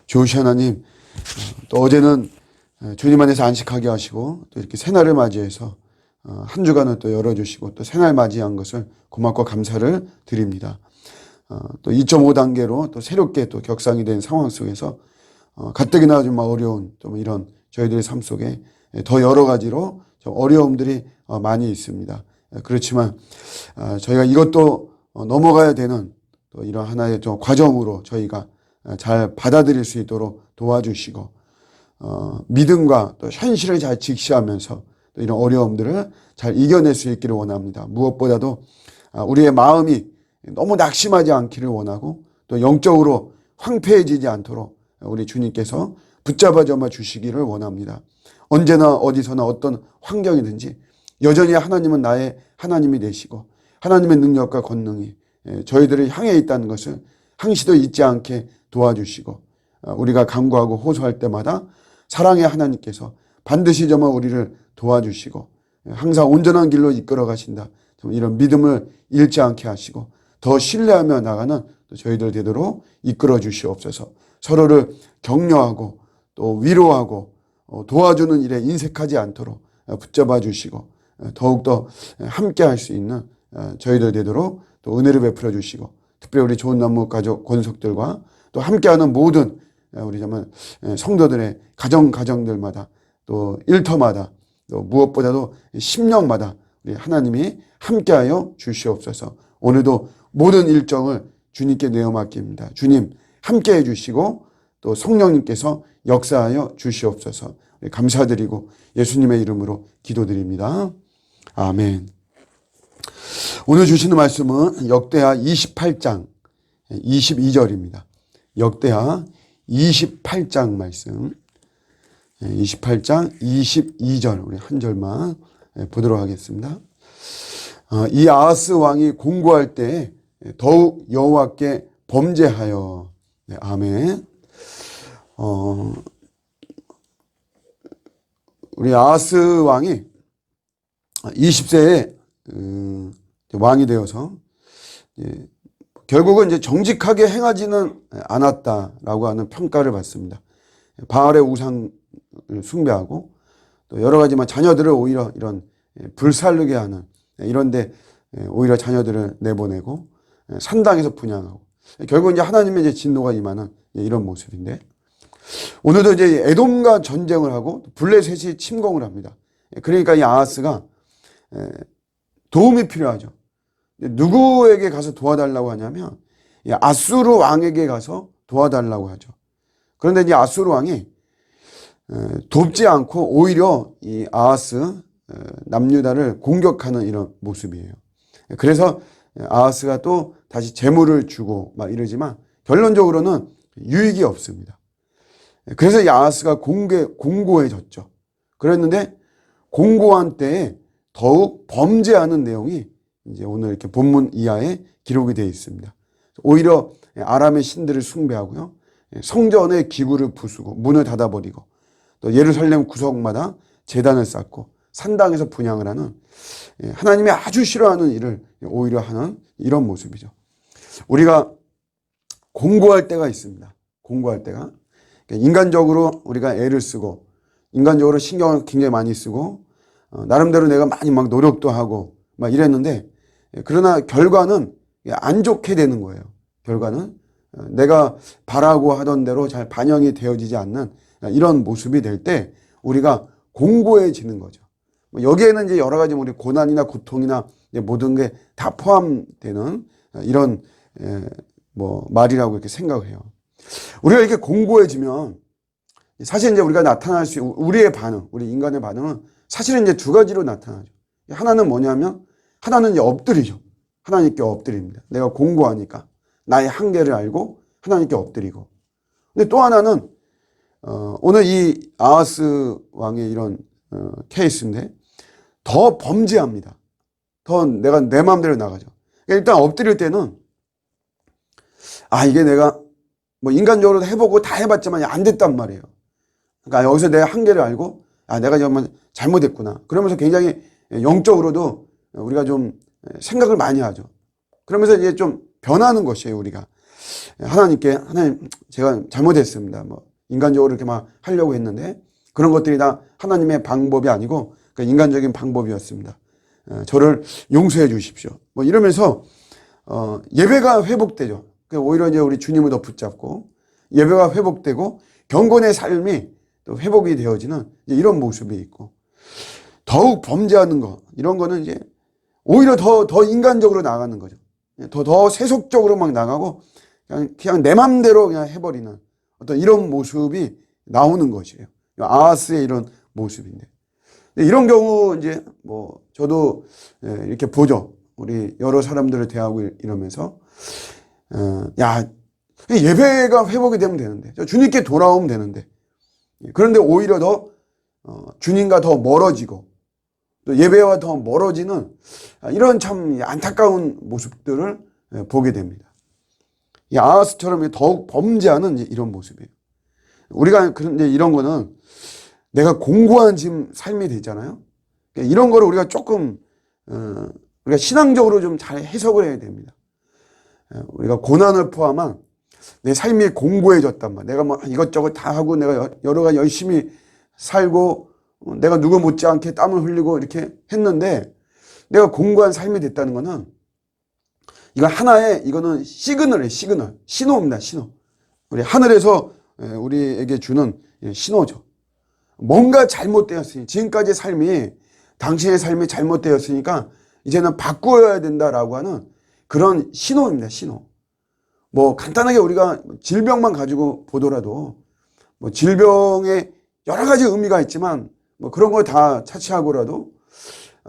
좋으신 하나님, 또 어제는 주님 안에서 안식하게 하시고 또 이렇게 새날을 맞이해서 한 주간을 또 열어주시고 또 새날 맞이한 것을 고맙고 감사를 드립니다. 또 2.5단계로 또 새롭게 또 격상이 된 상황 속에서 가뜩이나 좀 어려운 좀 이런 저희들의 삶 속에 더 여러 가지로 좀 어려움들이 많이 있습니다. 그렇지만 저희가 이것도 넘어가야 되는 또 이런 하나의 좀 과정으로 저희가 잘 받아들일 수 있도록 도와주시고 믿음과 또 현실을 잘 직시하면서 또 이런 어려움들을 잘 이겨낼 수 있기를 원합니다. 무엇보다도 우리의 마음이 너무 낙심하지 않기를 원하고 또 영적으로 황폐해지지 않도록 우리 주님께서 붙잡아 점아 주시기를 원합니다. 언제나 어디서나 어떤 환경이든지 여전히 하나님은 나의 하나님이 되시고 하나님의 능력과 권능이 저희들을 향해 있다는 것을 항시도 잊지 않게 도와주시고 우리가 간구하고 호소할 때마다 사랑의 하나님께서 반드시 정말 우리를 도와주시고 항상 온전한 길로 이끌어 가신다. 이런 믿음을 잃지 않게 하시고 더 신뢰하며 나가는 저희들 되도록 이끌어 주시옵소서. 서로를 격려하고 또 위로하고 도와주는 일에 인색하지 않도록 붙잡아 주시고 더욱더 함께 할 수 있는 저희들 되도록 또 은혜를 베풀어 주시고 특별히 우리 좋은 나무 가족 권속들과 또 함께하는 모든 우리 정말 성도들의 가정들마다 또 일터마다 또 무엇보다도 심령마다 우리 하나님이 함께하여 주시옵소서. 오늘도 모든 일정을 주님께 내어 맡깁니다. 주님 함께해 주시고 또 성령님께서 역사하여 주시옵소서. 감사드리고 예수님의 이름으로 기도드립니다. 아멘. 오늘 주시는 말씀은 역대하 28장 22절입니다. 역대하 28장 말씀 28장 22절 우리 한 절만 보도록 하겠습니다. 이 아하스 왕이 공고할 때 더욱 여호와께 범죄하여. 네, 아멘. 우리 아하스 왕이 20세에 왕이 되어서 결국은 이제 정직하게 행하지는 않았다라고 하는 평가를 받습니다. 바알의 우상을 숭배하고 또 여러 가지만 자녀들을 오히려 이런 불살르게 하는 이런데 오히려 자녀들을 내보내고 산당에서 분향하고 결국 이제 하나님의 이제 진노가 임하는 이런 모습인데 오늘도 이제 에돔과 전쟁을 하고 블레셋이 침공을 합니다. 그러니까 이 아하스가 도움이 필요하죠. 누구에게 가서 도와달라고 하냐면 아수르 왕에게 가서 도와달라고 하죠. 그런데 이제 아수르 왕이 돕지 않고 오히려 이 아하스 남유다를 공격하는 이런 모습이에요. 그래서 아하스가 또 다시 재물을 주고 막 이러지만 결론적으로는 유익이 없습니다. 그래서 이 아하스가 공고해졌죠. 그랬는데 공고한 때에 더욱 범죄하는 내용이 이제 오늘 이렇게 본문 이하에 기록이 되어 있습니다. 오히려 아람의 신들을 숭배하고요. 성전의 기구를 부수고 문을 닫아버리고 또 예루살렘 구석마다 제단을 쌓고 산당에서 분향을 하는 하나님이 아주 싫어하는 일을 오히려 하는 이런 모습이죠. 우리가 공고할 때가 있습니다. 공고할 때가. 인간적으로 우리가 애를 쓰고 인간적으로 신경을 굉장히 많이 쓰고 나름대로 내가 많이 막 노력도 하고 막 이랬는데 그러나 결과는 안 좋게 되는 거예요. 결과는 내가 바라고 하던 대로 잘 반영이 되어지지 않는 이런 모습이 될 때 우리가 공고해지는 거죠. 여기에는 이제 여러 가지 우리 고난이나 고통이나 모든 게 다 포함되는 이런 말이라고 이렇게 생각을 해요. 우리가 이렇게 공고해지면 사실 이제 우리가 나타날 수 우리의 반응, 우리 인간의 반응은 사실은 이제 두 가지로 나타나죠. 하나는 뭐냐면 하나는 이제 엎드리죠. 하나님께 엎드립니다. 내가 공고하니까 나의 한계를 알고 하나님께 엎드리고. 근데 또 하나는 오늘 이 아하스 왕의 이런 케이스인데 더 범죄합니다. 더 내가 내 마음대로 나가죠. 일단 엎드릴 때는 이게 내가 인간적으로 해보고 다 해봤지만 안 됐단 말이에요. 그러니까 여기서 내 한계를 알고 내가 정말 잘못했구나. 그러면서 굉장히 영적으로도 우리가 좀 생각을 많이 하죠. 그러면서 이제 좀 변하는 것이에요, 우리가. 하나님 제가 잘못했습니다. 뭐 인간적으로 이렇게 막 하려고 했는데 그런 것들이 다 하나님의 방법이 아니고 인간적인 방법이었습니다. 저를 용서해 주십시오. 뭐 이러면서 예배가 회복되죠. 오히려 이제 우리 주님을 더 붙잡고 예배가 회복되고 경건의 삶이 또 회복이 되어지는 이런 모습이 있고, 더욱 범죄하는 거 이런 거는 이제 오히려 더 인간적으로 나가는 거죠. 더 세속적으로 막 나가고 그냥 내 맘대로 그냥 해버리는 어떤 이런 모습이 나오는 것이에요. 아하스의 이런 모습인데, 이런 경우 이제 뭐 저도 이렇게 보죠. 우리 여러 사람들을 대하고 이러면서 야, 예배가 회복이 되면 되는데, 주님께 돌아오면 되는데, 그런데 오히려 더 주님과 더 멀어지고 또 예배와 더 멀어지는 이런 참 안타까운 모습들을 보게 됩니다. 이 아하스처럼 더욱 범죄하는 이런 모습이에요. 우리가 그런데 이런 거는 내가 공고한 지금 삶이 되잖아요. 이런 거를 우리가 조금 우리가 신앙적으로 좀 잘 해석을 해야 됩니다. 우리가 고난을 포함한 내 삶이 공고해졌단 말이야. 내가 뭐 이것저것 다 하고 내가 여러 가지 열심히 살고 내가 누구 못지않게 땀을 흘리고 이렇게 했는데 내가 공고한 삶이 됐다는 거는 이거 하나의 이거는 시그널이에요. 신호입니다. 신호. 우리 하늘에서 우리에게 주는 신호죠. 뭔가 잘못되었으니, 지금까지 삶이 당신의 삶이 잘못되었으니까 이제는 바꾸어야 된다라고 하는 그런 신호입니다. 신호. 뭐 간단하게 우리가 질병만 가지고 보더라도 뭐 질병에 여러 가지 의미가 있지만 뭐 그런 걸 다 차치하고라도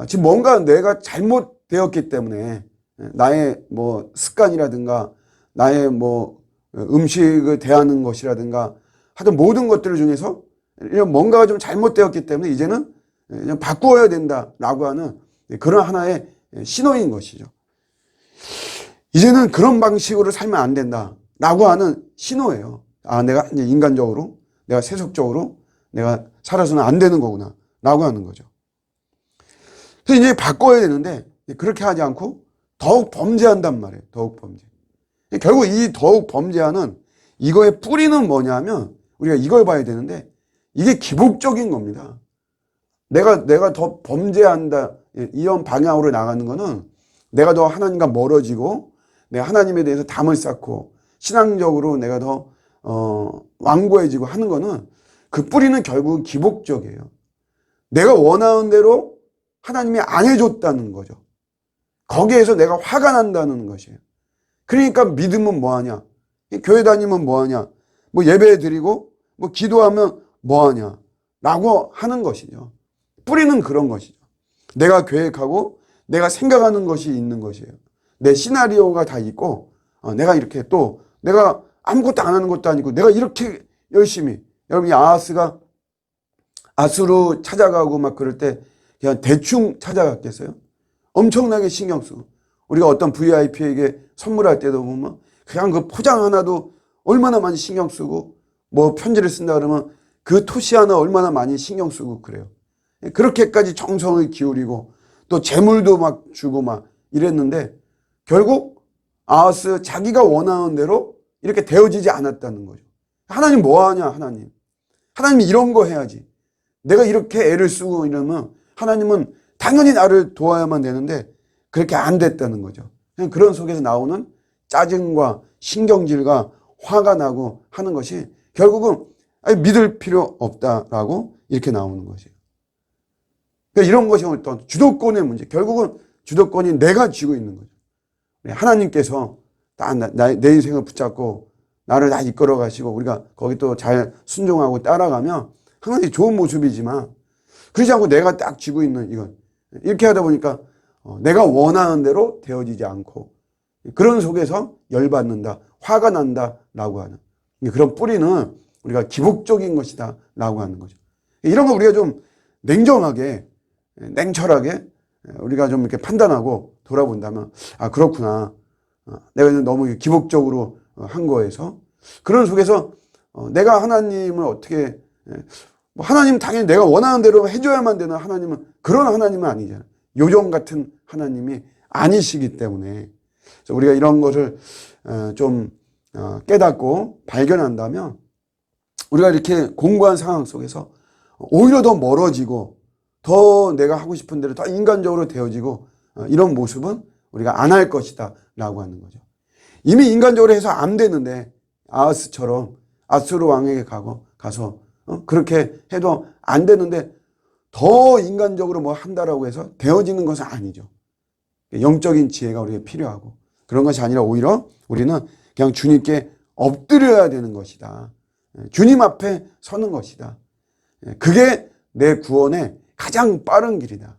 지금 뭔가 내가 잘못되었기 때문에 나의 뭐 습관이라든가 나의 뭐 음식을 대하는 것이라든가 하여튼 모든 것들 중에서 이런 뭔가가 좀 잘못되었기 때문에 이제는 그냥 바꾸어야 된다라고 하는 그런 하나의 신호인 것이죠. 이제는 그런 방식으로 살면 안 된다라고 하는 신호예요. 아, 내가 이제 인간적으로, 내가 세속적으로 내가 살아서는 안 되는 거구나 라고 하는 거죠. 그래서 이제 바꿔야 되는데 그렇게 하지 않고 더욱 범죄한단 말이에요. 더욱 범죄. 결국 이 더욱 범죄하는 이거의 뿌리는 뭐냐면 우리가 이걸 봐야 되는데 이게 기복적인 겁니다. 내가 더 범죄한다 이런 방향으로 나가는 거는 내가 더 하나님과 멀어지고 내가 하나님에 대해서 담을 쌓고 신앙적으로 내가 더 완고해지고 하는 거는 그 뿌리는 결국 기복적이에요. 내가 원하는 대로 하나님이 안 해줬다는 거죠. 거기에서 내가 화가 난다는 것이에요. 그러니까 믿으면 뭐하냐? 교회 다니면 뭐하냐? 뭐 예배 드리고 뭐 기도하면 뭐하냐? 라고 하는 것이죠. 뿌리는 그런 것이죠. 내가 계획하고 내가 생각하는 것이 있는 것이에요. 내 시나리오가 다 있고 내가 이렇게 또 내가 아무것도 안 하는 것도 아니고 내가 이렇게 열심히, 여러분 이 아하스가 아수르 찾아가고 막 그럴 때 그냥 대충 찾아갔겠어요? 엄청나게 신경 쓰고 우리가 어떤 VIP에게 선물할 때도 보면 그냥 그 포장 하나도 얼마나 많이 신경 쓰고 뭐 편지를 쓴다 그러면 그 토시 하나 얼마나 많이 신경 쓰고 그래요. 그렇게까지 정성을 기울이고 또 재물도 막 주고 막 이랬는데 결국 아하스 자기가 원하는 대로 이렇게 되어지지 않았다는 거죠. 하나님 뭐 하냐? 하나님이 이런 거 해야지. 내가 이렇게 애를 쓰고 이러면 하나님은 당연히 나를 도와야만 되는데 그렇게 안 됐다는 거죠. 그냥 그런 속에서 나오는 짜증과 신경질과 화가 나고 하는 것이 결국은 믿을 필요 없다라고 이렇게 나오는 것이에요. 그러니까 이런 것이 어떤 주도권의 문제. 결국은 주도권이 내가 쥐고 있는 거죠. 하나님께서 내 인생을 붙잡고 나를 다 이끌어 가시고 우리가 거기 또 잘 순종하고 따라가면 항상 좋은 모습이지만 그러지 않고 내가 딱 쥐고 있는 이건 이렇게 하다 보니까 내가 원하는 대로 되어지지 않고 그런 속에서 열받는다, 화가 난다라고 하는 그런 뿌리는 우리가 기복적인 것이다라고 하는 거죠. 이런 거 우리가 좀 냉정하게, 냉철하게 우리가 좀 이렇게 판단하고 돌아본다면 아 그렇구나. 내가 너무 기복적으로 한 거에서 그런 속에서 내가 하나님을 어떻게 하나님 당연히 내가 원하는 대로 해줘야만 되는 하나님은 그런 하나님은 아니잖아요. 요정 같은 하나님이 아니시기 때문에 그래서 우리가 이런 것을 좀 깨닫고 발견한다면 우리가 이렇게 공고한 상황 속에서 오히려 더 멀어지고 더 내가 하고 싶은 대로 더 인간적으로 되어지고 이런 모습은 우리가 안 할 것이다 라고 하는 거죠. 이미 인간적으로 해서 안 되는데 아하스처럼 아수르 왕에게 가서 그렇게 해도 안 되는데 더 인간적으로 뭐 한다라고 해서 되어지는 것은 아니죠. 영적인 지혜가 우리에게 필요하고 그런 것이 아니라 오히려 우리는 그냥 주님께 엎드려야 되는 것이다. 주님 앞에 서는 것이다. 그게 내 구원의 가장 빠른 길이다.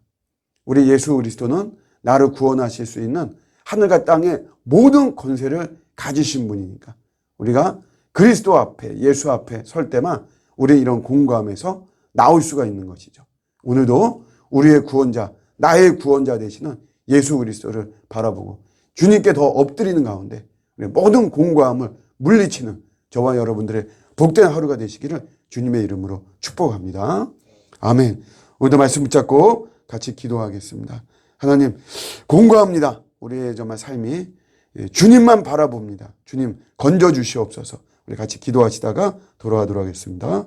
우리 예수 그리스도는 나를 구원하실 수 있는 하늘과 땅의 모든 권세를 가지신 분이니까 우리가 그리스도 앞에 예수 앞에 설 때만 우리 이런 공감에서 나올 수가 있는 것이죠. 오늘도 우리의 구원자 나의 구원자 되시는 예수 그리스도를 바라보고 주님께 더 엎드리는 가운데 모든 공고함을 물리치는 저와 여러분들의 복된 하루가 되시기를 주님의 이름으로 축복합니다. 아멘. 오늘도 말씀 붙잡고 같이 기도하겠습니다. 하나님 공고합니다. 우리의 정말 삶이 주님만 바라봅니다. 주님 건져 주시옵소서. 우리 같이 기도하시다가 돌아가도록 하겠습니다.